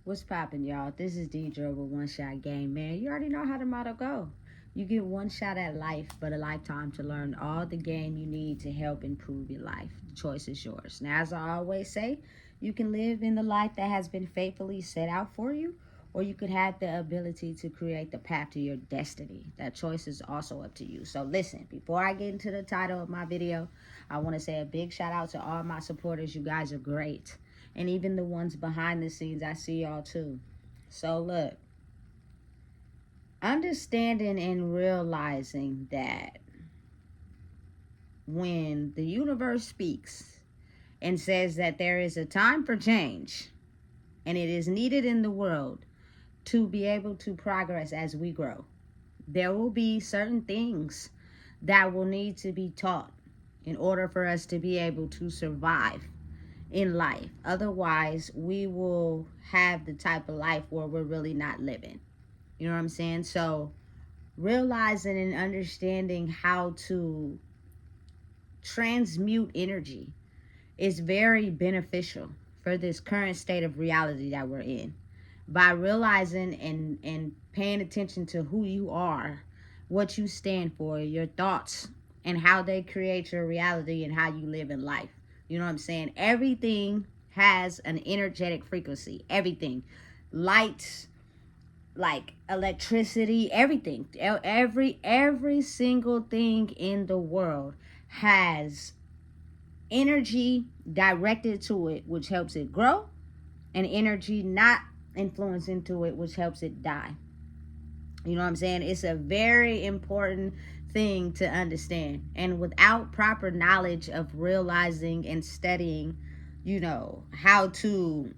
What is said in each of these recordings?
What's poppin', y'all? This is Deidre with One Shot Game. Man, you already know how the motto go. You get one shot at life, but a lifetime to learn all the game you need to help improve your life. The choice is yours. Now, as I always say, you can live in the life that has been faithfully set out for you, or you could have the ability to create the path to your destiny. That choice is also up to you. So listen, before I get into the title of my video, I want to say a big shout out to all my supporters. You guys are great. And even the ones behind the scenes, I see y'all too. So look, understanding and realizing that when the universe speaks and says that there is a time for change and it is needed in the world to be able to progress as we grow, there will be certain things that will need to be taught in order for us to be able to survive in life. Otherwise, we will have the type of life where we're really not living. You know what I'm saying? So realizing and understanding how to transmute energy is very beneficial for this current state of reality that we're in. By realizing and paying attention to who you are, what you stand for, your thoughts, and how they create your reality and how you live in life. You know what I'm saying? Everything has an energetic frequency. Everything. Lights, like electricity, everything. Every single thing in the world has energy directed to it, which helps it grow, and energy not influenced into it, which helps it die. You know what I'm saying? It's a very important thing to understand. And without proper knowledge of realizing and studying, how to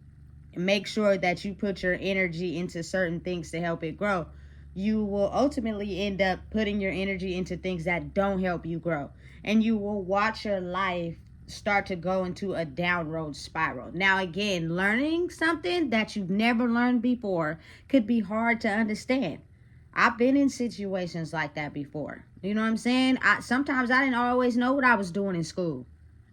make sure that you put your energy into certain things to help it grow, you will ultimately end up putting your energy into things that don't help you grow. And you will watch your life start to go into a downward spiral. Now, again, learning something that you've never learned before could be hard to understand. I've been in situations like that before. You know what I'm saying? Sometimes I didn't always know what I was doing in school.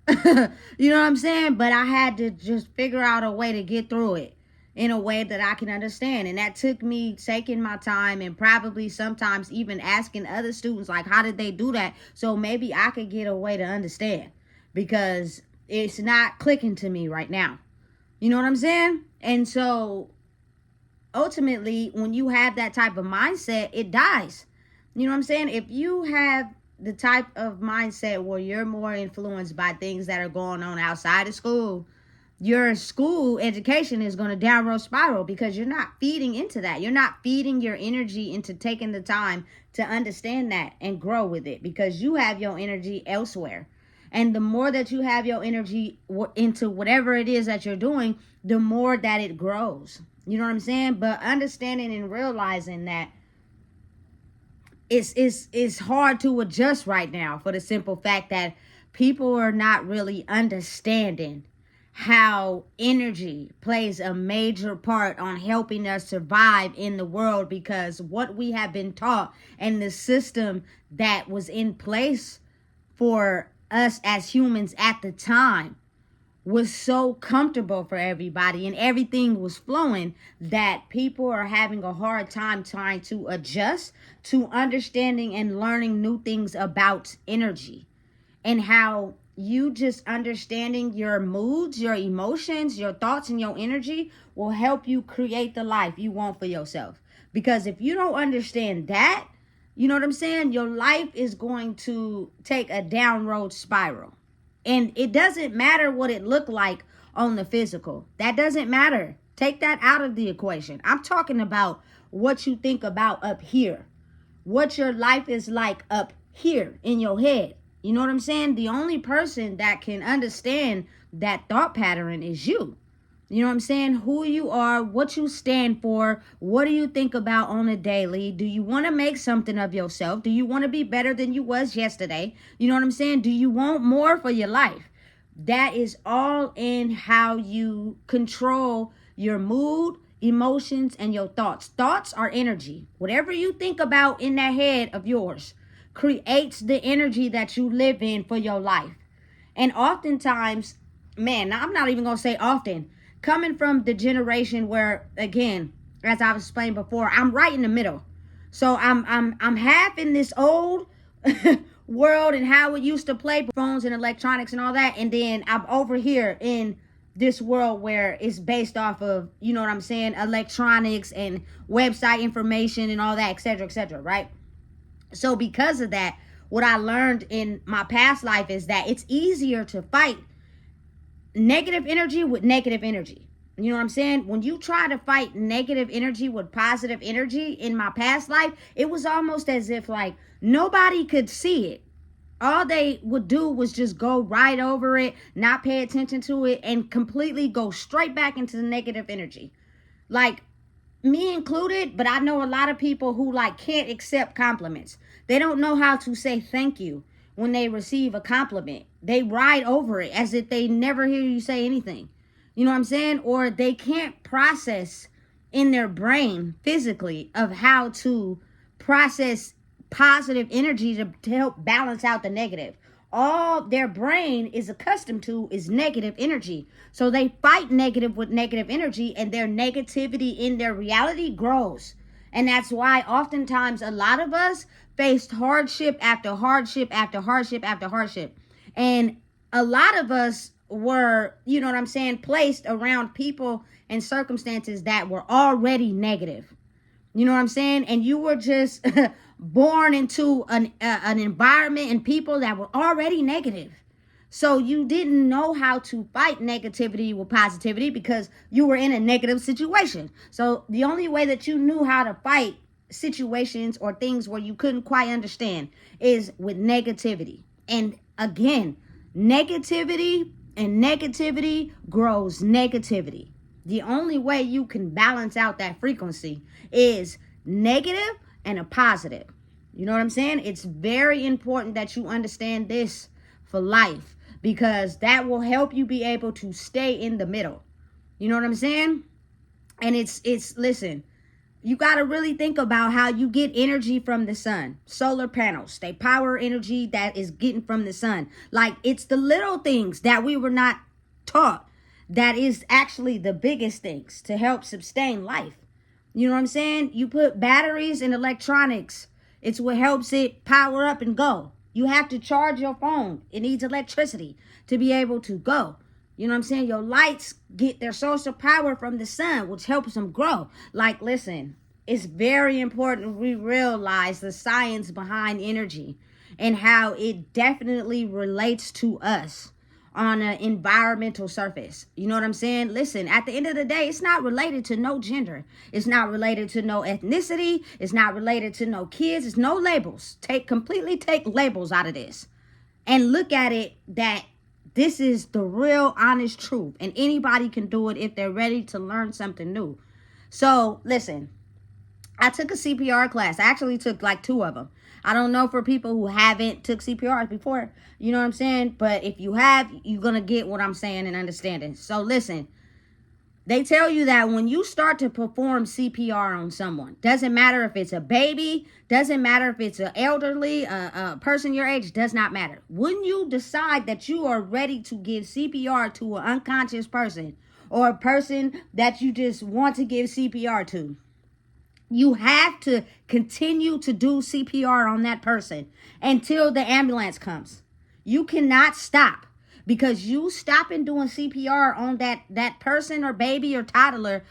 You know what I'm saying? But I had to just figure out a way to get through it in a way that I can understand. And that took me taking my time and probably sometimes even asking other students, like, how did they do that? So maybe I could get a way to understand, because it's not clicking to me right now. You know what I'm saying? And so ultimately, when you have that type of mindset, it dies. You know what I'm saying? If you have the type of mindset where you're more influenced by things that are going on outside of school, your school education is going to downward spiral, because you're not feeding into that. You're not feeding your energy into taking the time to understand that and grow with it, because you have your energy elsewhere. And the more that you have your energy into whatever it is that you're doing, the more that it grows. You know what I'm saying? But understanding and realizing that it's hard to adjust right now, for the simple fact that people are not really understanding how energy plays a major part on helping us survive in the world, because what we have been taught and the system that was in place for us as humans at the time was so comfortable for everybody and everything was flowing, that people are having a hard time trying to adjust to understanding and learning new things about energy, and how you just understanding your moods, your emotions, your thoughts, and your energy will help you create the life you want for yourself. Because if you don't understand that, you know what I'm saying, your life is going to take a downward spiral. And it doesn't matter what it looked like on the physical. That doesn't matter. Take that out of the equation. I'm talking about what you think about up here. What your life is like up here in your head. You know what I'm saying? The only person that can understand that thought pattern is you. You know what I'm saying? Who you are, what you stand for, what do you think about on a daily? Do you want to make something of yourself? Do you want to be better than you was yesterday? You know what I'm saying? Do you want more for your life? That is all in how you control your mood, emotions, and your thoughts. Thoughts are energy. Whatever you think about in that head of yours creates the energy that you live in for your life. And oftentimes, man, I'm not even going to say often, coming from the generation where, again, as I've explained before, I'm right in the middle. So I'm half in this old world and how it used to play phones and electronics and all that, and then I'm over here in this world where it's based off of, you know what I'm saying, electronics and website information and all that, etc., right? So because of that, what I learned in my past life is that it's easier to fight negative energy with negative energy. You know what I'm saying? When you try to fight negative energy with positive energy in my past life, it was almost as if like nobody could see it. All they would do was just go right over it, not pay attention to it, and completely go straight back into the negative energy. Like, me included, but I know a lot of people who like can't accept compliments. They don't know how to say thank you when they receive a compliment. They ride over it as if they never hear you say anything. You know what I'm saying? Or they can't process in their brain physically of how to process positive energy to help balance out the negative. All their brain is accustomed to is negative energy. So they fight negative with negative energy, and their negativity in their reality grows. And that's why oftentimes a lot of us faced hardship after hardship after hardship after hardship. And a lot of us were, you know what I'm saying, placed around people and circumstances that were already negative. You know what I'm saying? And you were just born into an environment and people that were already negative. So you didn't know how to fight negativity with positivity because you were in a negative situation. So the only way that you knew how to fight situations or things where you couldn't quite understand is with negativity. And again, negativity and negativity grows negativity. The only way you can balance out that frequency is negative and a positive. You know what I'm saying? It's very important that you understand this for life, because that will help you be able to stay in the middle. You know what I'm saying? And it's listen, you got to really think about how you get energy from the sun. Solar panels, they power energy that is getting from the sun. Like, it's the little things that we were not taught that is actually the biggest things to help sustain life. You know what I'm saying? You put batteries in electronics. It's what helps it power up and go. You have to charge your phone. It needs electricity to be able to go. You know what I'm saying? Your lights get their source of power from the sun, which helps them grow. Like, listen, it's very important we realize the science behind energy and how it definitely relates to us on an environmental surface. You know what I'm saying? Listen, at the end of the day, it's not related to no gender. It's not related to no ethnicity. It's not related to no kids. It's no labels. Completely take labels out of this and look at it that this is the real honest truth, and anybody can do it if they're ready to learn something new. So listen, I took a CPR class. I actually took like 2 of them. I don't know for people who haven't took CPR before, you know what I'm saying? But if you have, you're going to get what I'm saying and understanding. So listen, they tell you that when you start to perform CPR on someone, doesn't matter if it's a baby, doesn't matter if it's an elderly, a person your age, does not matter. When you decide that you are ready to give CPR to an unconscious person or a person that you just want to give CPR to, you have to continue to do CPR on that person until the ambulance comes. You cannot stop, because you stopping doing CPR on that person or baby or toddler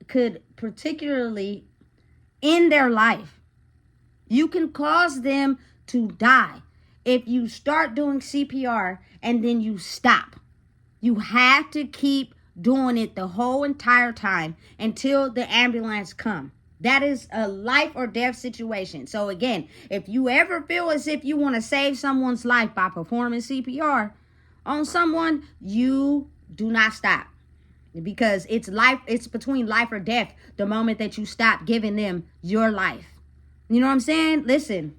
could particularly end their life. You can cause them to die if you start doing CPR and then you stop. You have to keep doing it the whole entire time until the ambulance come. That is a life or death situation. So again, if you ever feel as if you want to save someone's life by performing CPR on someone, you do not stop, because it's between life or death the moment that you stop giving them your life. You know what I'm saying? Listen,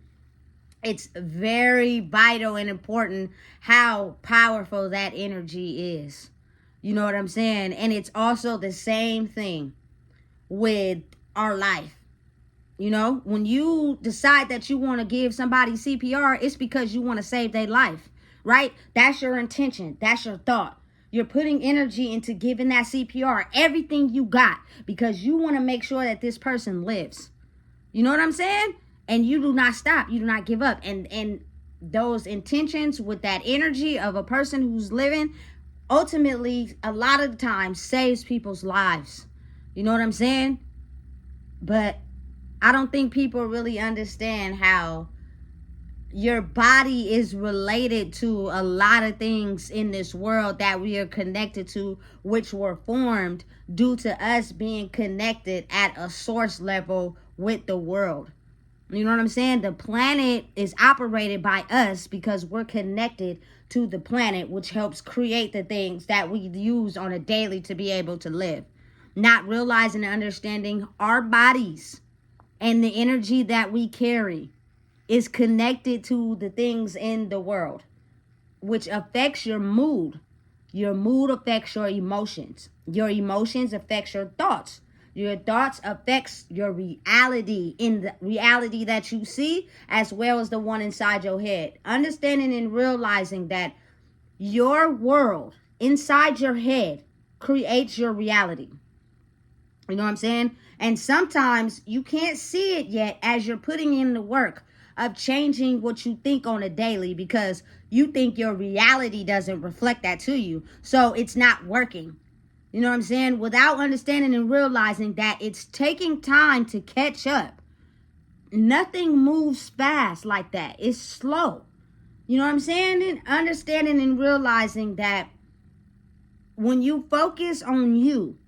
it's very vital and important how powerful that energy is. You know what I'm saying? And it's also the same thing with our life. You know, when you decide that you want to give somebody CPR, it's because you want to save their life, right? That's your intention. That's your thought. You're putting energy into giving that CPR everything you got because you want to make sure that this person lives. You know what I'm saying? And you do not stop. You do not give up. And those intentions with that energy of a person who's living ultimately a lot of the time saves people's lives. You know what I'm saying? But I don't think people really understand how your body is related to a lot of things in this world that we are connected to, which were formed due to us being connected at a source level with the world. You know what I'm saying? The planet is operated by us because we're connected to the planet, which helps create the things that we use on a daily to be able to live. Not realizing and understanding our bodies and the energy that we carry is connected to the things in the world, which affects your mood. Your mood affects your emotions. Your emotions affects your thoughts. Your thoughts affects your reality, in the reality that you see, as well as the one inside your head. Understanding and realizing that your world inside your head creates your reality. You know what I'm saying? And sometimes you can't see it yet as you're putting in the work of changing what you think on a daily because you think your reality doesn't reflect that to you. So it's not working. You know what I'm saying? Without understanding and realizing that it's taking time to catch up. Nothing moves fast like that. It's slow. You know what I'm saying? And understanding and realizing that when you focus on you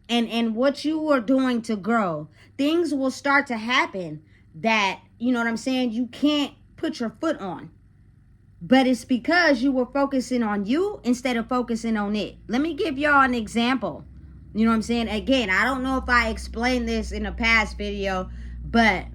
and what you are doing to grow, things will start to happen that, you know what I'm saying, you can't put your foot on. But it's because you were focusing on you instead of focusing on it. Let me give y'all an example. You know what I'm saying? Again, I don't know if I explained this in a past video, but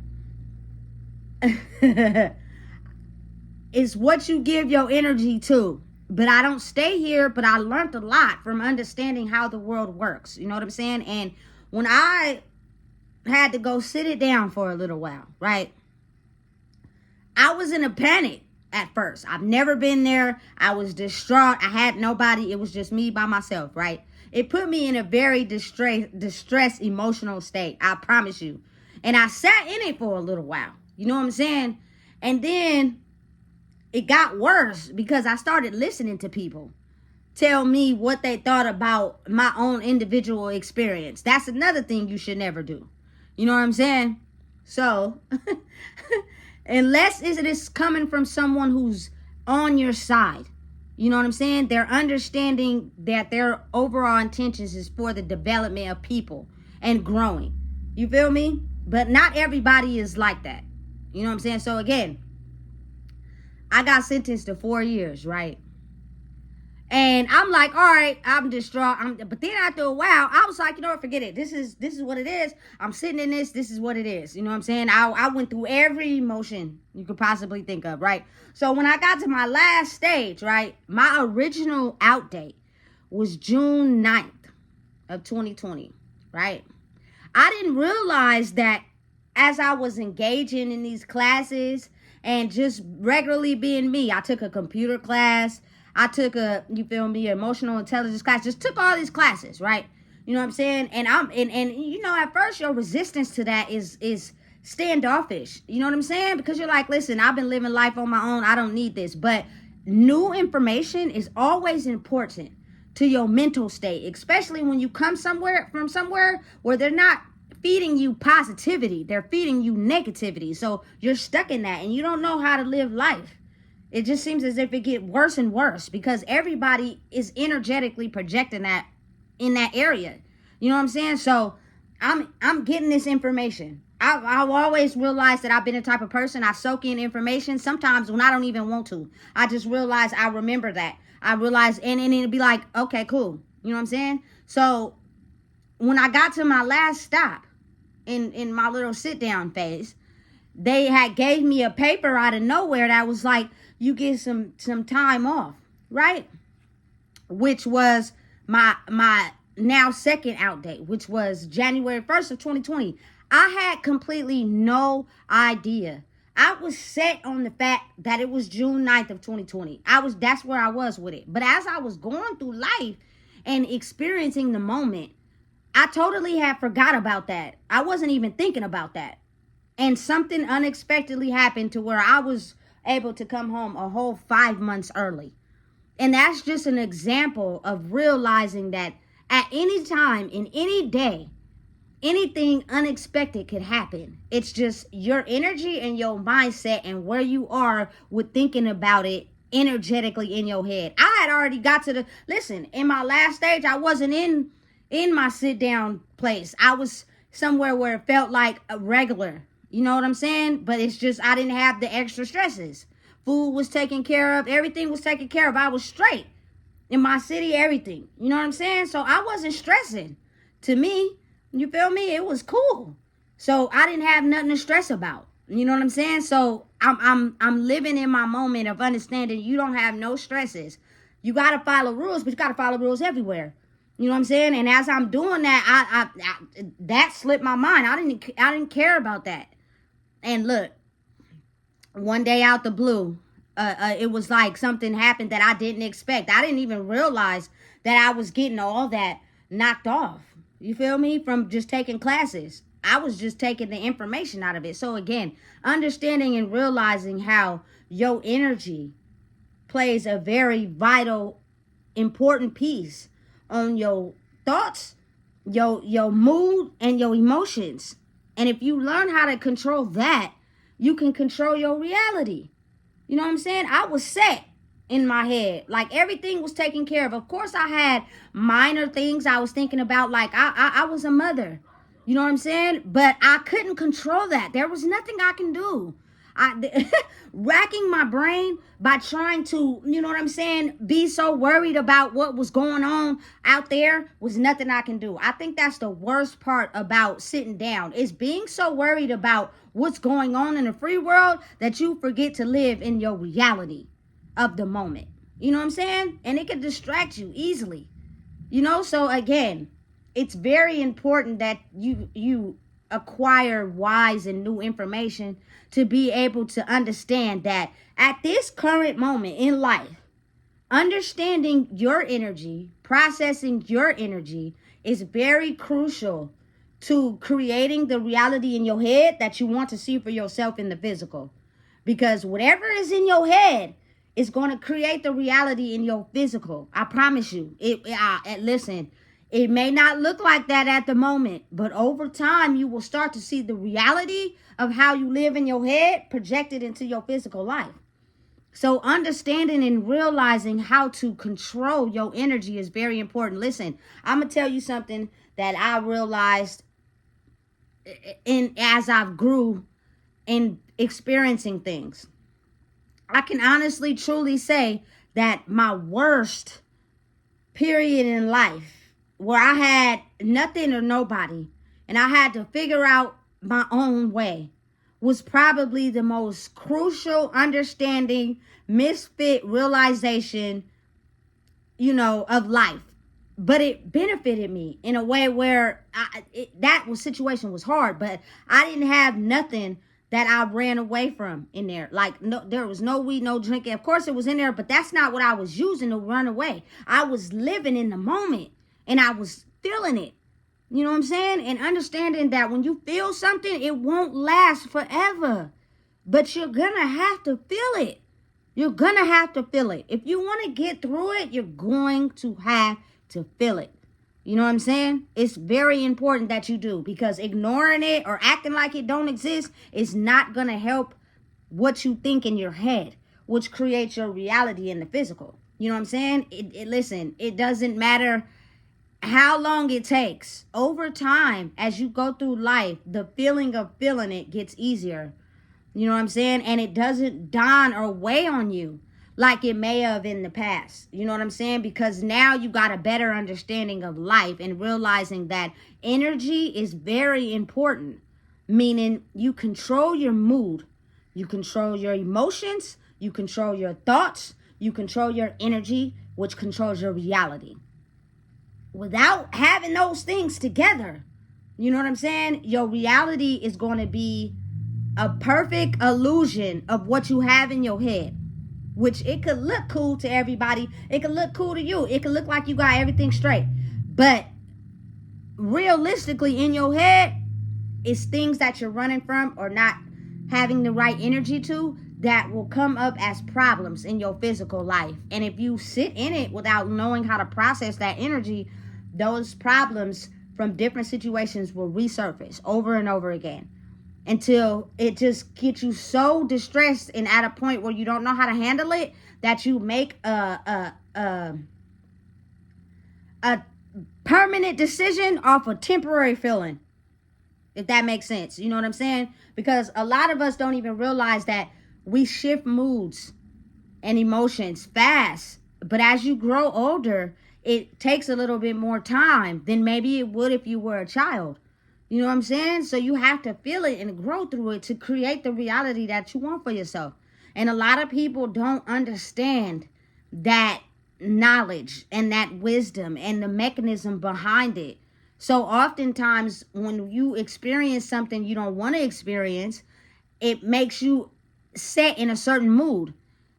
it's what you give your energy to. But I don't stay here, but I learned a lot from understanding how the world works. You know what I'm saying? And when I had to go sit it down for a little while, right? I was in a panic at first. I've never been there. I was distraught. I had nobody. It was just me by myself, right? It put me in a very distressed emotional state. I promise you. And I sat in it for a little while. You know what I'm saying? And then it got worse because I started listening to people tell me what they thought about my own individual experience. That's another thing you should never do. You know what I'm saying? So, unless it is coming from someone who's on your side, you know what I'm saying? They're understanding that their overall intentions is for the development of people and growing. You feel me? But not everybody is like that. You know what I'm saying? So again, I got sentenced to 4 years, right? And I'm like, all right, I'm distraught. But then after a while, I was like, you know what, forget it. This is what it is. I'm sitting in this. This is what it is. You know what I'm saying? I went through every emotion you could possibly think of, right? So when I got to my last stage, right, my original out date was June 9th of 2020, right? I didn't realize that as I was engaging in these classes and just regularly being me, I took a computer class. I took you feel me, emotional intelligence class. Just took all these classes, right? You know what I'm saying? And you know, at first your resistance to that is standoffish. You know what I'm saying? Because you're like, listen, I've been living life on my own. I don't need this. But new information is always important to your mental state, especially when you come from somewhere where they're not feeding you positivity. They're feeding you negativity. So you're stuck in that and you don't know how to live life. It just seems as if it gets worse and worse because everybody is energetically projecting that in that area. You know what I'm saying? So I'm getting this information. I've always realized that I've been the type of person, I soak in information sometimes when I don't even want to. I just realize I remember that. I realize, and it'll be like, okay, cool. You know what I'm saying? So when I got to my last stop in my little sit down phase, they had gave me a paper out of nowhere that was like, you get some time off, right? Which was my now second out date, which was January 1st of 2020. I had completely no idea. I was set on the fact that it was June 9th of 2020. That's where I was with it. But as I was going through life and experiencing the moment, I totally had forgot about that. I wasn't even thinking about that. And something unexpectedly happened to where I was able to come home a whole 5 months early. And that's just an example of realizing that at any time, in any day, anything unexpected could happen. It's just your energy and your mindset and where you are with thinking about it energetically in your head. I had already got to the listen, in my last stage, I wasn't in my sit down place. I was somewhere where it felt like a regular. You know what I'm saying? But it's just I didn't have the extra stresses. Food was taken care of, everything was taken care of. I was straight in my city, everything. You know what I'm saying? So I wasn't stressing. To me, you feel me? It was cool. So I didn't have nothing to stress about. You know what I'm saying? So I'm living in my moment of understanding you don't have no stresses. You gotta follow rules, but you gotta follow rules everywhere. You know what I'm saying? And as I'm doing that, I that slipped my mind. I didn't care about that. And look, one day out the blue, it was like something happened that I didn't expect. I didn't even realize that I was getting all that knocked off. You feel me? From just taking classes. I was just taking the information out of it. So again, understanding and realizing how your energy plays a very vital, important piece on your thoughts, your mood, and your emotions. And if you learn how to control that, you can control your reality. You know what I'm saying? I was set in my head. Like everything was taken care of. Of course, I had minor things I was thinking about. Like I was a mother. You know what I'm saying? But I couldn't control that. There was nothing I can do. Racking my brain by trying to, you know what I'm saying, be so worried about what was going on out there was nothing I can do. I think that's the worst part about sitting down is being so worried about what's going on in the free world that you forget to live in your reality of the moment. You know what I'm saying? And it can distract you easily. You know, so again, it's very important that you acquire wise and new information to be able to understand that at this current moment in life, understanding your energy, processing your energy is very crucial to creating the reality in your head that you want to see for yourself in the physical. Because whatever is in your head is going to create the reality in your physical. I promise you. Listen, it may not look like that at the moment, but over time you will start to see the reality of how you live in your head projected into your physical life. So understanding and realizing how to control your energy is very important. Listen, I'm going to tell you something that I realized as I've grew in experiencing things. I can honestly, truly say that my worst period in life, where I had nothing or nobody, and I had to figure out my own way, was probably the most crucial understanding, misfit realization, of life. But it benefited me in a way where situation was hard, but I didn't have nothing that I ran away from in there. Like, no, there was no weed, no drinking. Of course it was in there, but that's not what I was using to run away. I was living in the moment and I was feeling it. You know what I'm saying? And understanding that when you feel something, it won't last forever. But you're gonna have to feel it. You're gonna have to feel it. If you want to get through it, you're going to have to feel it. You know what I'm saying? It's very important that you do, because ignoring it or acting like it don't exist is not going to help what you think in your head, which creates your reality in the physical. You know what I'm saying? Listen, it doesn't matter how long it takes. Over time, as you go through life, the feeling of feeling it gets easier. You know what I'm saying? And it doesn't dawn or weigh on you like it may have in the past. You know what I'm saying? Because now you got a better understanding of life and realizing that energy is very important. Meaning you control your mood, you control your emotions, you control your thoughts, you control your energy, which controls your reality. Without having those things together, you know what I'm saying? Your reality is going to be a perfect illusion of what you have in your head, which it could look cool to everybody. It could look cool to you. It could look like you got everything straight. But realistically, in your head, it's things that you're running from or not having the right energy to that will come up as problems in your physical life. And if you sit in it without knowing how to process that energy, those problems from different situations will resurface over and over again until it just gets you so distressed and at a point where you don't know how to handle it that you make a permanent decision off a temporary feeling. If that makes sense. You know what I'm saying? Because a lot of us don't even realize that we shift moods and emotions fast. But as you grow older, it takes a little bit more time than maybe it would if you were a child. You know what I'm saying? So you have to feel it and grow through it to create the reality that you want for yourself. And a lot of people don't understand that knowledge and that wisdom and the mechanism behind it. So oftentimes when you experience something you don't want to experience, it makes you set in a certain mood.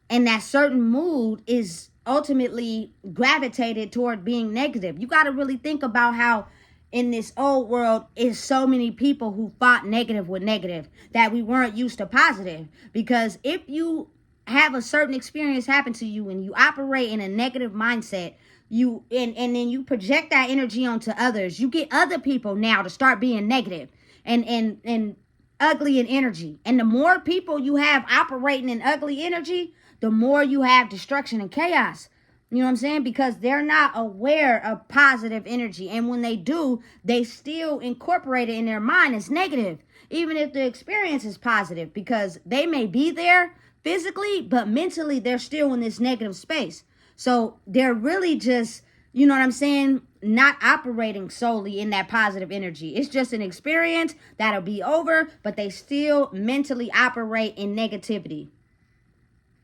And that certain mood is ultimately gravitated toward being negative. You got to really think about how in this old world is so many people who fought negative with negative that we weren't used to positive. Because if you have a certain experience happen to you and you operate in a negative mindset, you and then you project that energy onto others, you get other people now to start being negative and ugly in energy. And the more people you have operating in ugly energy, the more you have destruction and chaos. You know what I'm saying? Because they're not aware of positive energy. And when they do, they still incorporate it in their mind as negative, even if the experience is positive, because they may be there physically, but mentally they're still in this negative space. So they're really just, you know what I'm saying, not operating solely in that positive energy. It's just an experience that'll be over, but they still mentally operate in negativity.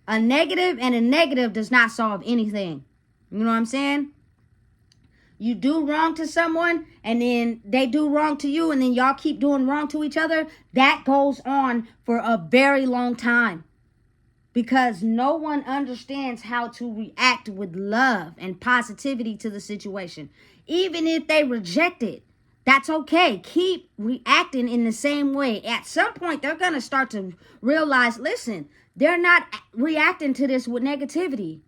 A negative and a negative does not solve anything. You know what I'm saying? You do wrong to someone and then they do wrong to you and then y'all keep doing wrong to each other. That goes on for a very long time. Because no one understands how to react with love and positivity to the situation. Even if they reject it, that's okay. Keep reacting in the same way. At some point, they're going to start to realize, listen, they're not reacting to this with negativity.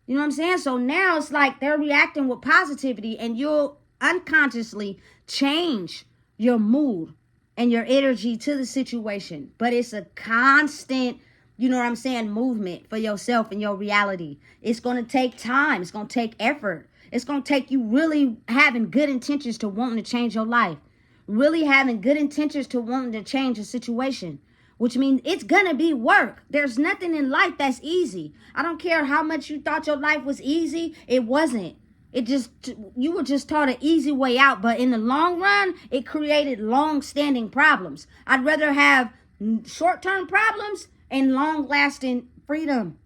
You know what I'm saying? So now it's like they're reacting with positivity and you'll unconsciously change your mood and your energy to the situation. But it's a constant, you know what I'm saying, movement for yourself and your reality. It's going to take time. It's going to take effort. It's going to take you really having good intentions to wanting to change your life. Really having good intentions to wanting to change a situation. Which means it's going to be work. There's nothing in life that's easy. I don't care how much you thought your life was easy. It wasn't. You were just taught an easy way out. But in the long run, it created long-standing problems. I'd rather have short-term problems and long-lasting freedom.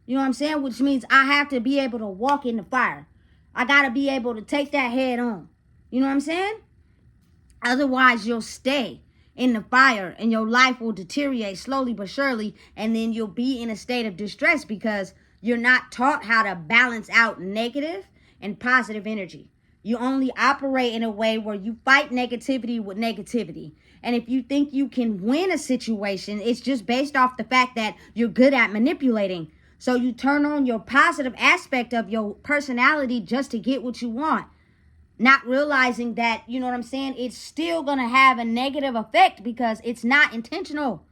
You know what I'm saying? Which means I have to be able to walk in the fire. I got to be able to take that head on. You know what I'm saying? Otherwise, you'll stay in the fire and your life will deteriorate slowly but surely. And then you'll be in a state of distress because you're not taught how to balance out negative and positive energy. You only operate in a way where you fight negativity with negativity. And if you think you can win a situation, it's just based off the fact that you're good at manipulating. So you turn on your positive aspect of your personality just to get what you want. Not realizing that, you know what I'm saying, it's still going to have a negative effect because it's not intentional.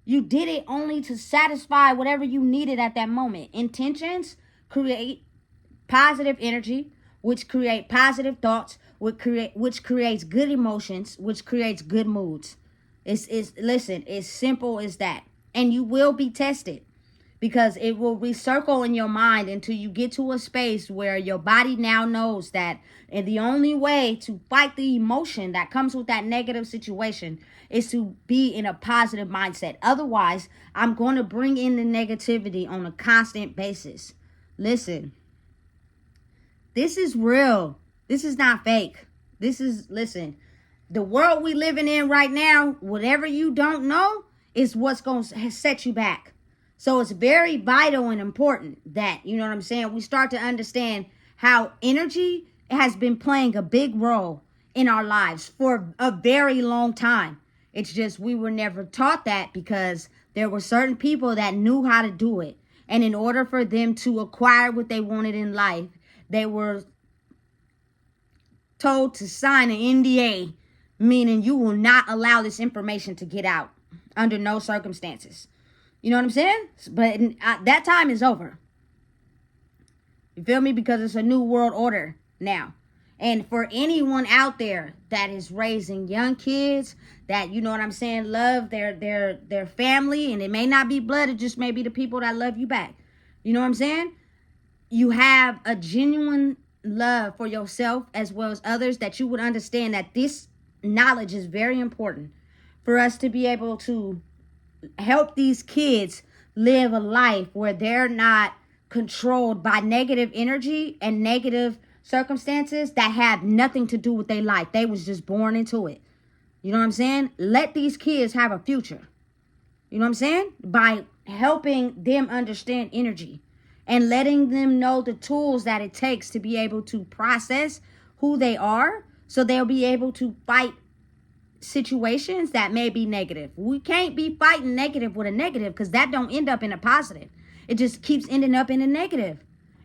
You did it only to satisfy whatever you needed at that moment. Intentions create positive energy, which create positive thoughts, which creates good emotions, which creates good moods. Listen, it's simple as that. And you will be tested because it will recircle in your mind until you get to a space where your body now knows that and the only way to fight the emotion that comes with that negative situation is to be in a positive mindset. Otherwise, I'm going to bring in the negativity on a constant basis. Listen, this is real. This is not fake. Listen, the world we living in right now, whatever you don't know, is what's going to set you back. So it's very vital and important that, you know what I'm saying, we start to understand how energy has been playing a big role in our lives for a very long time. It's just we were never taught that because there were certain people that knew how to do it. And in order for them to acquire what they wanted in life, they were told to sign an NDA, meaning you will not allow this information to get out under no circumstances. You know what I'm saying? But that time is over. You feel me? Because it's a new world order now. And for anyone out there that is raising young kids that, you know what I'm saying, love their family, and it may not be blood, it just may be the people that love you back. You know what I'm saying? You have a genuine love for yourself as well as others, that you would understand that this knowledge is very important for us to be able to help these kids live a life where they're not controlled by negative energy and negative circumstances that have nothing to do with their life. They was just born into it. You know what I'm saying? Let these kids have a future. You know what I'm saying? By helping them understand energy and letting them know the tools that it takes to be able to process who they are, so they'll be able to fight situations that may be negative. We can't be fighting negative with a negative, because that don't end up in a positive. It just keeps ending up in a negative.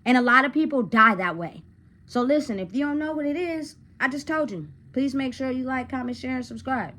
And a lot of people die that way. So listen, if you don't know what it is, I just told you. Please make sure you like, comment, share, and subscribe.